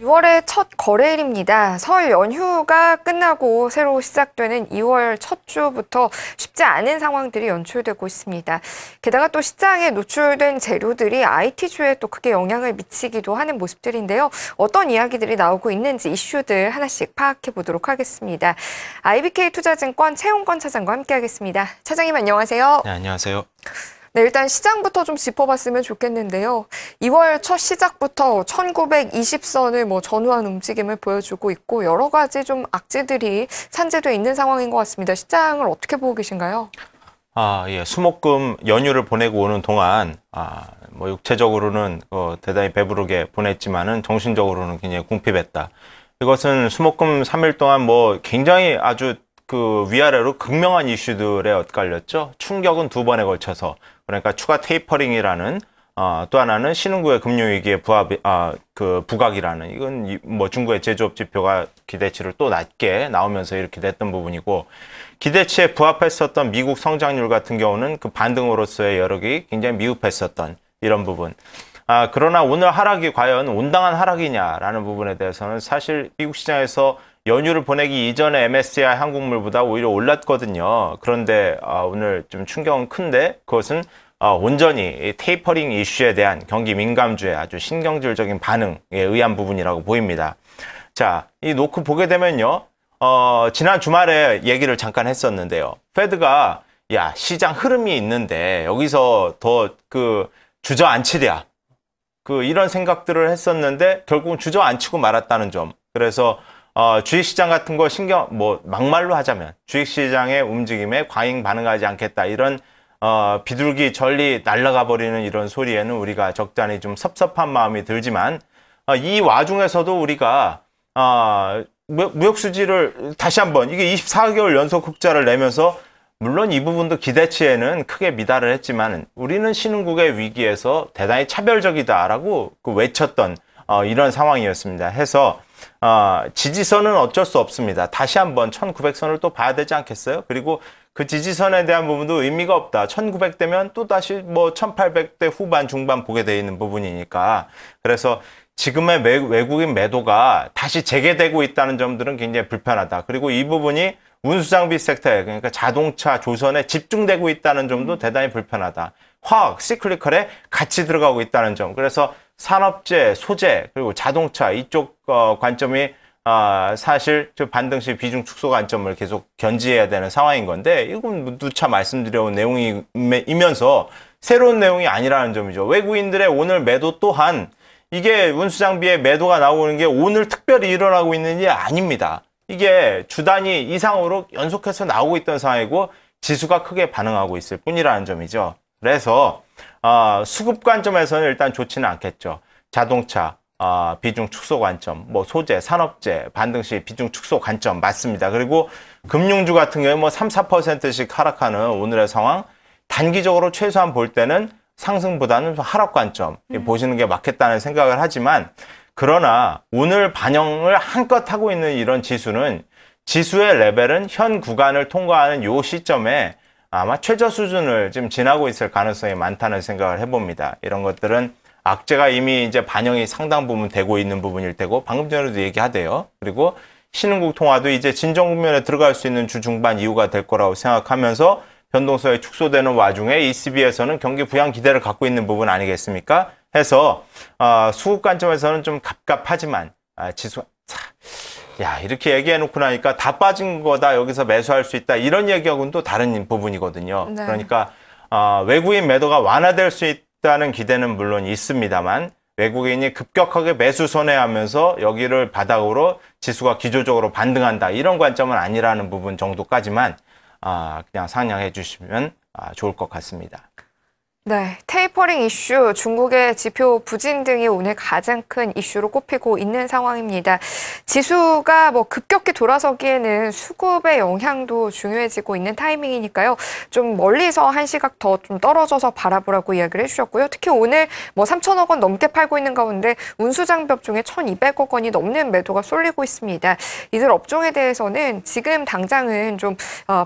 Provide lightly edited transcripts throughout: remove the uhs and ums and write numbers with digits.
2월의 첫 거래일입니다. 설 연휴가 끝나고 새로 시작되는 2월 첫 주부터 쉽지 않은 상황들이 연출되고 있습니다. 게다가 또 시장에 노출된 재료들이 IT주에 또 크게 영향을 미치기도 하는 모습들인데요. 어떤 이야기들이 나오고 있는지 이슈들 하나씩 파악해 보도록 하겠습니다. IBK투자증권 최홍건 차장과 함께하겠습니다. 차장님 안녕하세요. 네, 안녕하세요. 네, 일단 시장부터 좀 짚어봤으면 좋겠는데요. 2월 첫 시작부터 1920선을 전후한 움직임을 보여주고 있고 여러 가지 좀 악재들이 산재돼 있는 상황인 것 같습니다. 시장을 어떻게 보고 계신가요? 예. 수목금 연휴를 보내고 오는 동안 육체적으로는 대단히 배부르게 보냈지만은 정신적으로는 굉장히 궁핍했다. 이것은 수목금 3일 동안 굉장히 아주 위아래로 극명한 이슈들에 엇갈렸죠. 충격은 2번에 걸쳐서. 그러니까 추가 테이퍼링이라는 또 하나는 신흥국의 금융위기의 부각이라는 이건 중국의 제조업 지표가 기대치를 또 낮게 나오면서 이렇게 됐던 부분이고 기대치에 부합했었던 미국 성장률 같은 경우는 그 반등으로서의 여력이 굉장히 미흡했었던 이런 부분. 그러나 오늘 하락이 과연 온당한 하락이냐라는 부분에 대해서는 사실 미국 시장에서 연휴를 보내기 이전에 MSCI 한국물보다 오히려 올랐거든요. 그런데 오늘 좀 충격은 큰데 그것은 온전히 테이퍼링 이슈에 대한 경기 민감주의 아주 신경질적인 반응에 의한 부분이라고 보입니다. 자, 이 놓고 보게 되면요. 지난 주말에 얘기를 잠깐 했었는데요. 페드가 시장 흐름이 있는데 여기서 더 주저앉히랴. 이런 생각들을 했었는데 결국은 주저앉히고 말았다는 점. 그래서 주식시장 같은 거 막말로 하자면 주식시장의 움직임에 과잉 반응하지 않겠다. 이런 비둘기 전리 날아가 버리는 이런 소리에는 우리가 적잖이 좀 섭섭한 마음이 들지만 이 와중에서도 우리가 무역수지를 다시 한번 이게 24개월 연속 흑자를 내면서 물론 이 부분도 기대치에는 크게 미달을 했지만 우리는 신흥국의 위기에서 대단히 차별적이다라고 외쳤던 이런 상황이었습니다. 해서 지지선은 어쩔 수 없습니다. 다시 한번 1900선을 또 봐야 되지 않겠어요? 그리고 그 지지선에 대한 부분도 의미가 없다. 1900대면 또 다시 1800대 후반 중반 보게 돼 있는 부분이니까. 그래서 지금의 외국인 매도가 다시 재개되고 있다는 점들은 굉장히 불편하다. 그리고 이 부분이 운수장비 섹터에 그러니까 자동차, 조선에 집중되고 있다는 점도 대단히 불편하다. 화학, 시클리컬에 같이 들어가고 있다는 점. 그래서 산업재, 소재, 그리고 자동차 이쪽 관점이 사실 반등 시 비중 축소 관점을 계속 견지해야 되는 상황인 건데 이건 누차 말씀드려온 내용이면서 새로운 내용이 아니라는 점이죠. 외국인들의 오늘 매도 또한 이게 운수장비의 매도가 나오는 게 오늘 특별히 일어나고 있는 게 아닙니다. 이게 주 단위 이상으로 연속해서 나오고 있던 상황이고 지수가 크게 반응하고 있을 뿐이라는 점이죠. 그래서 수급 관점에서는 일단 좋지는 않겠죠. 자동차 비중 축소 관점, 소재, 산업재 반등 시 비중 축소 관점 맞습니다. 그리고 금융주 같은 경우에 3, 4%씩 하락하는 오늘의 상황 단기적으로 최소한 볼 때는 상승보다는 하락 관점 보시는 게 맞겠다는 생각을 하지만 그러나 오늘 반영을 한껏 하고 있는 이런 지수는 지수의 레벨은 현 구간을 통과하는 요 시점에 아마 최저 수준을 지금 지나고 있을 가능성이 많다는 생각을 해봅니다. 이런 것들은 악재가 이미 이제 반영이 상당 부분 되고 있는 부분일 테고 방금 전에도 얘기하대요. 그리고 신흥국 통화도 이제 진정 국면에 들어갈 수 있는 주 중반 이후가 될 거라고 생각하면서 변동성이 축소되는 와중에 ECB에서는 경기 부양 기대를 갖고 있는 부분 아니겠습니까? 해서 수급 관점에서는 좀 갑갑하지만 지수가 이렇게 얘기해놓고 나니까 다 빠진 거다 여기서 매수할 수 있다 이런 얘기하고는 또 다른 부분이거든요. 네. 그러니까 외국인 매도가 완화될 수 있다는 기대는 물론 있습니다만 외국인이 급격하게 매수 선회하면서 여기를 바닥으로 지수가 기조적으로 반등한다 이런 관점은 아니라는 부분 정도까지만 그냥 상향해 주시면 좋을 것 같습니다. 네, 테이퍼링 이슈, 중국의 지표 부진 등이 오늘 가장 큰 이슈로 꼽히고 있는 상황입니다. 지수가 급격히 돌아서기에는 수급의 영향도 중요해지고 있는 타이밍이니까요. 좀 멀리서 한 시각 더 좀 떨어져서 바라보라고 이야기를 해주셨고요. 특히 오늘 3천억 원 넘게 팔고 있는 가운데 운수장비업 중에 1,200억 원이 넘는 매도가 쏠리고 있습니다. 이들 업종에 대해서는 지금 당장은 좀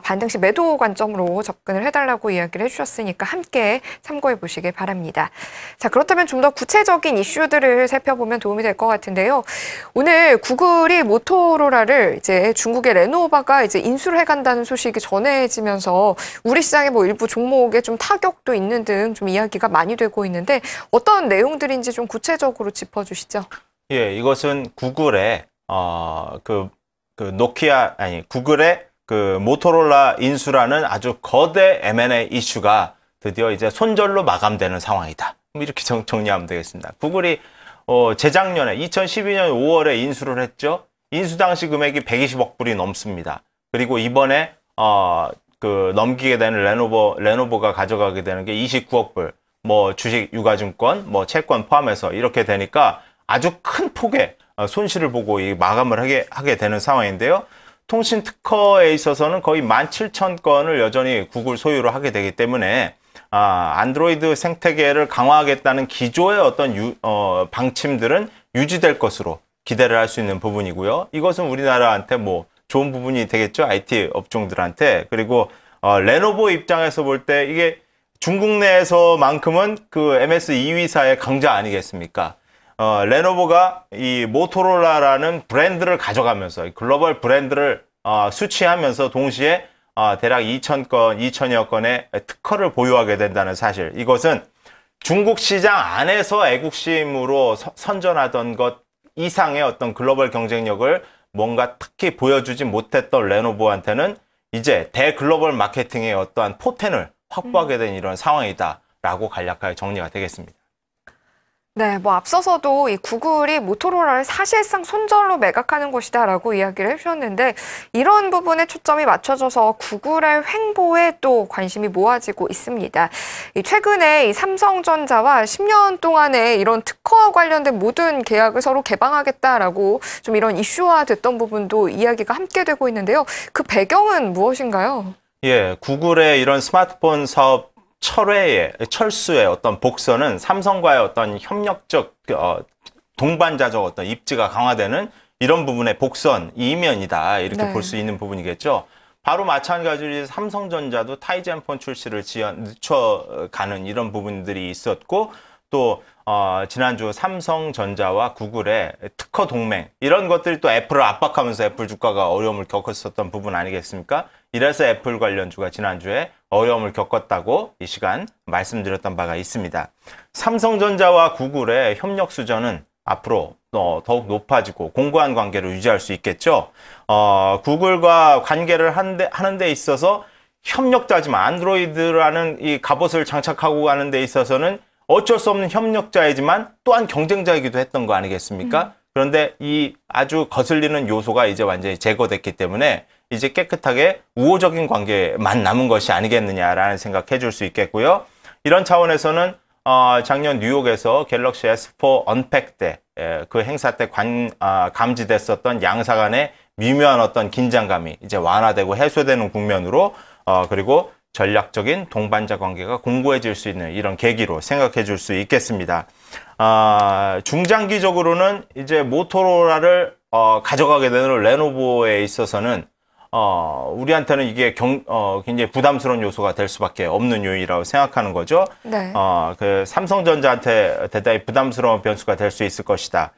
반등 시 매도 관점으로 접근을 해달라고 이야기를 해주셨으니까 함께 참고해 보시길 바랍니다. 자, 그렇다면 좀 더 구체적인 이슈들을 살펴보면 도움이 될 것 같은데요. 오늘 구글이 모토로라를 이제 중국의 레노버가 이제 인수를 해간다는 소식이 전해지면서 우리 시장의 뭐 일부 종목에 좀 타격도 있는 등 좀 이야기가 많이 되고 있는데 어떤 내용들인지 좀 구체적으로 짚어주시죠. 예, 이것은 구글의 구글의 그 모토로라 인수라는 아주 거대 M&A 이슈가 드디어 이제 손절로 마감되는 상황이다. 이렇게 정리하면 되겠습니다. 구글이 재작년에 2012년 5월에 인수를 했죠. 인수 당시 금액이 120억 불이 넘습니다. 그리고 이번에 넘기게 되는 레노버가 가져가게 되는 게 29억 불. 뭐 주식, 유가증권, 뭐 채권 포함해서 이렇게 되니까 아주 큰 폭의 손실을 보고 이 마감을 하게 되는 상황인데요. 통신 특허에 있어서는 거의 17,000건을 여전히 구글 소유로 하게 되기 때문에 안드로이드 생태계를 강화하겠다는 기조의 어떤 방침들은 유지될 것으로 기대를 할 수 있는 부분이고요. 이것은 우리나라한테 뭐 좋은 부분이 되겠죠. IT 업종들한테. 그리고 레노버 입장에서 볼 때 이게 중국 내에서만큼은 그 MS 2위사의 강자 아니겠습니까? 레노버가 이 모토로라라는 브랜드를 가져가면서 글로벌 브랜드를 수취하면서 동시에 대략 2,000여 건의 특허를 보유하게 된다는 사실. 이것은 중국 시장 안에서 애국심으로 선전하던 것 이상의 어떤 글로벌 경쟁력을 뭔가 특히 보여주지 못했던 레노버한테는 이제 대글로벌 마케팅의 어떠한 포텐을 확보하게 된 이런 상황이다라고 간략하게 정리가 되겠습니다. 네, 뭐 앞서서도 이 구글이 모토로라를 사실상 손절로 매각하는 것이다라고 이야기를 해주셨는데 이런 부분에 초점이 맞춰져서 구글의 횡보에 또 관심이 모아지고 있습니다. 최근에 이 삼성전자와 10년 동안에 이런 특허와 관련된 모든 계약을 서로 개방하겠다라고 좀 이런 이슈화 됐던 부분도 이야기가 함께 되고 있는데요. 그 배경은 무엇인가요? 예, 구글의 이런 스마트폰 사업 철수의 어떤 복선은 삼성과의 어떤 협력적, 동반자적 어떤 입지가 강화되는 이런 부분의 복선, 이면이다. 이렇게 네. 볼 수 있는 부분이겠죠. 바로 마찬가지로 삼성전자도 타이젠폰 출시를 늦춰가는 이런 부분들이 있었고, 또, 지난주 삼성전자와 구글의 특허 동맹, 이런 것들이 또 애플을 압박하면서 애플 주가가 어려움을 겪었었던 부분 아니겠습니까? 이래서 애플 관련주가 지난주에 어려움을 겪었다고 이 시간 말씀드렸던 바가 있습니다. 삼성전자와 구글의 협력 수준은 앞으로 더욱 높아지고 공고한 관계를 유지할 수 있겠죠. 구글과 관계를 하는 데 있어서 협력자지만 안드로이드라는 이 갑옷을 장착하고 가는 데 있어서는 어쩔 수 없는 협력자이지만 또한 경쟁자이기도 했던 거 아니겠습니까? 그런데 이 아주 거슬리는 요소가 이제 완전히 제거됐기 때문에 이제 깨끗하게 우호적인 관계만 남은 것이 아니겠느냐라는 생각해 줄 수 있겠고요. 이런 차원에서는 작년 뉴욕에서 갤럭시 S4 언팩 때 그 행사 때 감지됐었던 양사 간의 미묘한 어떤 긴장감이 이제 완화되고 해소되는 국면으로 그리고 전략적인 동반자 관계가 공고해질 수 있는 이런 계기로 생각해 줄 수 있겠습니다. 중장기적으로는 이제 모토로라를 가져가게 되는 레노버에 있어서는 우리한테는 이게 굉장히 부담스러운 요소가 될 수밖에 없는 요인이라고 생각하는 거죠. 네. 그 삼성전자한테 대단히 부담스러운 변수가 될 수 있을 것이다.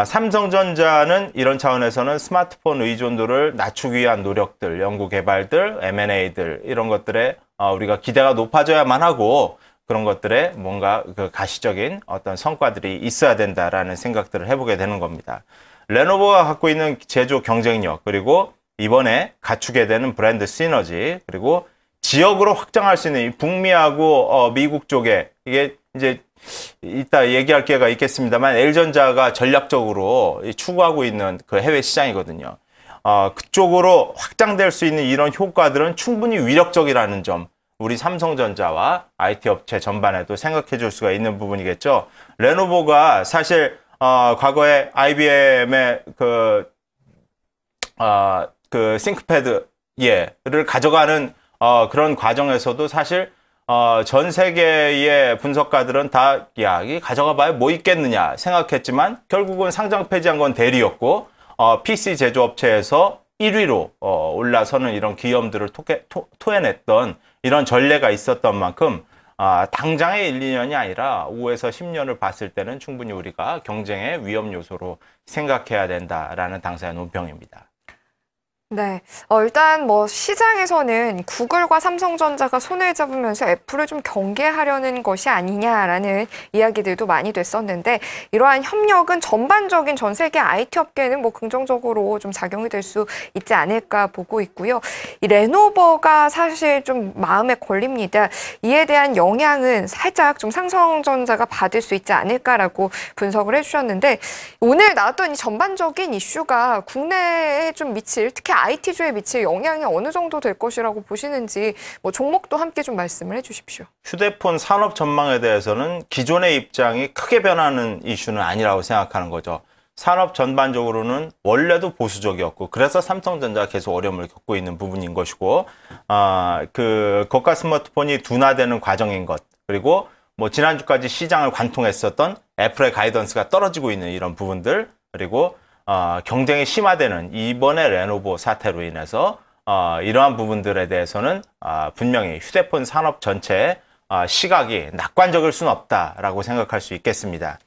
삼성전자는 이런 차원에서는 스마트폰 의존도를 낮추기 위한 노력들, 연구 개발들, M&A들 이런 것들에 우리가 기대가 높아져야만 하고 그런 것들에 뭔가 그 가시적인 어떤 성과들이 있어야 된다라는 생각들을 해보게 되는 겁니다. 레노버가 갖고 있는 제조 경쟁력 그리고 이번에 갖추게 되는 브랜드 시너지 그리고 지역으로 확장할 수 있는 이 북미하고 미국 쪽에 이게 이제 이따 얘기할 기회가 있겠습니다만 L전자가 전략적으로 추구하고 있는 그 해외 시장이거든요. 그쪽으로 확장될 수 있는 이런 효과들은 충분히 위력적이라는 점 우리 삼성전자와 IT 업체 전반에도 생각해 줄 수가 있는 부분이겠죠. 레노버가 사실 과거에 IBM의 그 싱크패드를 가져가는 그런 과정에서도 사실 전 세계의 분석가들은 다 야, 이 가져가 봐야 뭐 있겠느냐 생각했지만 결국은 상장 폐지한 건 델이었고 PC 제조업체에서 1위로 올라서는 이런 기염들을 토해냈던 이런 전례가 있었던 만큼 당장의 1, 2년이 아니라 5에서 10년을 봤을 때는 충분히 우리가 경쟁의 위험 요소로 생각해야 된다라는 당사의 논평입니다. 네. 일단 뭐 시장에서는 구글과 삼성전자가 손을 잡으면서 애플을 좀 경계하려는 것이 아니냐라는 이야기들도 많이 됐었는데 이러한 협력은 전반적인 전 세계 IT 업계는 뭐 긍정적으로 좀 작용이 될 수 있지 않을까 보고 있고요. 이 레노버가 사실 좀 마음에 걸립니다. 이에 대한 영향은 살짝 좀 삼성전자가 받을 수 있지 않을까라고 분석을 해주셨는데 오늘 나왔던 이 전반적인 이슈가 국내에 좀 미칠 특히 IT주에 미칠 영향이 어느 정도 될 것이라고 보시는지 뭐 종목도 함께 좀 말씀을 해주십시오. 휴대폰 산업 전망에 대해서는 기존의 입장이 크게 변하는 이슈는 아니라고 생각하는 거죠. 산업 전반적으로는 원래도 보수적이었고 그래서 삼성전자가 계속 어려움을 겪고 있는 부분인 것이고 그 고가 스마트폰이 둔화되는 과정인 것 그리고 뭐 지난주까지 시장을 관통했었던 애플의 가이던스가 떨어지고 있는 이런 부분들 그리고 경쟁이 심화되는 이번에 레노버 사태로 인해서 이러한 부분들에 대해서는 분명히 휴대폰 산업 전체의 시각이 낙관적일 수는 없다라고 생각할 수 있겠습니다.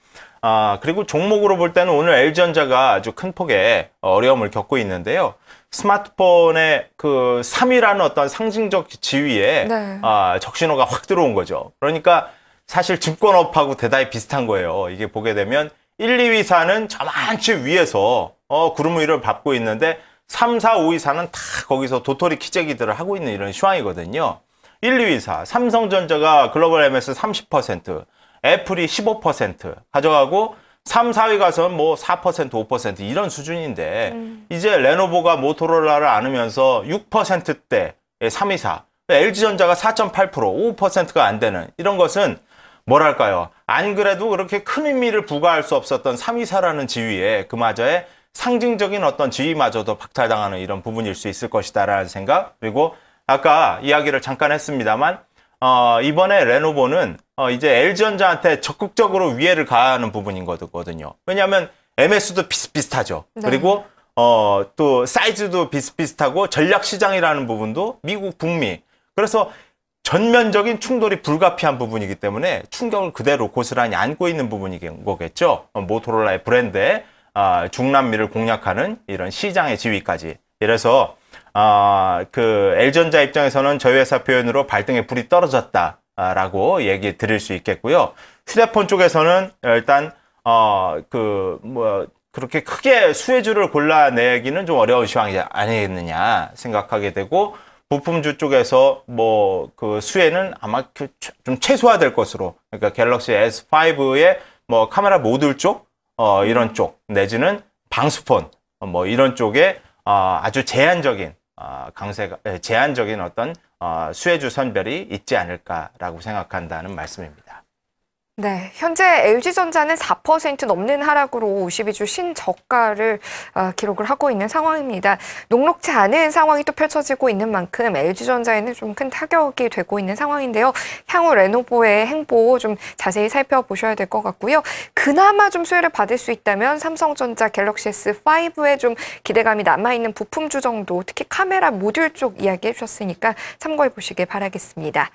그리고 종목으로 볼 때는 오늘 LG전자가 아주 큰 폭의 어려움을 겪고 있는데요. 스마트폰의 그 3위라는 어떤 상징적 지위에 네. 적신호가 확 들어온 거죠. 그러니까 사실 증권업하고 대단히 비슷한 거예요. 이게 보게 되면 1, 2위사는 저만치 위에서 구름 위를 밟고 있는데 3, 4, 5위사는 다 거기서 도토리 키재기들을 하고 있는 이런 상황이거든요. 1, 2위사 삼성전자가 글로벌 MS 30%, 애플이 15% 가져가고 3, 4위 가서는 뭐 4%, 5% 이런 수준인데 이제 레노버가 모토로라를 안으면서 6%대 3위사, LG전자가 4.8%, 5%가 안 되는 이런 것은 뭐랄까요? 안 그래도 그렇게 큰 의미를 부과할 수 없었던 3위사라는 지위에 그마저의 상징적인 어떤 지위마저도 박탈당하는 이런 부분일 수 있을 것이다라는 생각. 그리고 아까 이야기를 잠깐 했습니다만 이번에 레노버는 이제 LG전자한테 적극적으로 위해를 가하는 부분인 거거든요. 왜냐하면 MS도 비슷비슷하죠. 네. 그리고 또 사이즈도 비슷비슷하고 전략 시장이라는 부분도 미국, 북미. 그래서 전면적인 충돌이 불가피한 부분이기 때문에 충격을 그대로 고스란히 안고 있는 부분인 거겠죠. 모토로라의 브랜드의 중남미를 공략하는 이런 시장의 지위까지. 이래서 그 LG전자 입장에서는 저희 회사 표현으로 발등에 불이 떨어졌다라고 얘기 드릴 수 있겠고요. 휴대폰 쪽에서는 일단 그렇게 크게 수혜주를 골라내기는 좀 어려운 상황이 아니겠느냐 생각하게 되고. 부품주 쪽에서 뭐 그 수혜는 아마 좀 최소화될 것으로 그러니까 갤럭시 S5의 뭐 카메라 모듈 쪽 이런 쪽 내지는 방수폰 뭐 이런 쪽에 아주 제한적인 제한적인 어떤 수혜주 선별이 있지 않을까라고 생각한다는 말씀입니다. 네, 현재 LG전자는 4% 넘는 하락으로 52주 신저가를 기록을 하고 있는 상황입니다. 녹록지 않은 상황이 또 펼쳐지고 있는 만큼 LG전자에는 좀 큰 타격이 되고 있는 상황인데요. 향후 레노버의 행보 좀 자세히 살펴보셔야 될 것 같고요. 그나마 좀 수혜를 받을 수 있다면 삼성전자 갤럭시 S5에 좀 기대감이 남아있는 부품주 정도, 특히 카메라 모듈 쪽 이야기해 주셨으니까 참고해 보시길 바라겠습니다.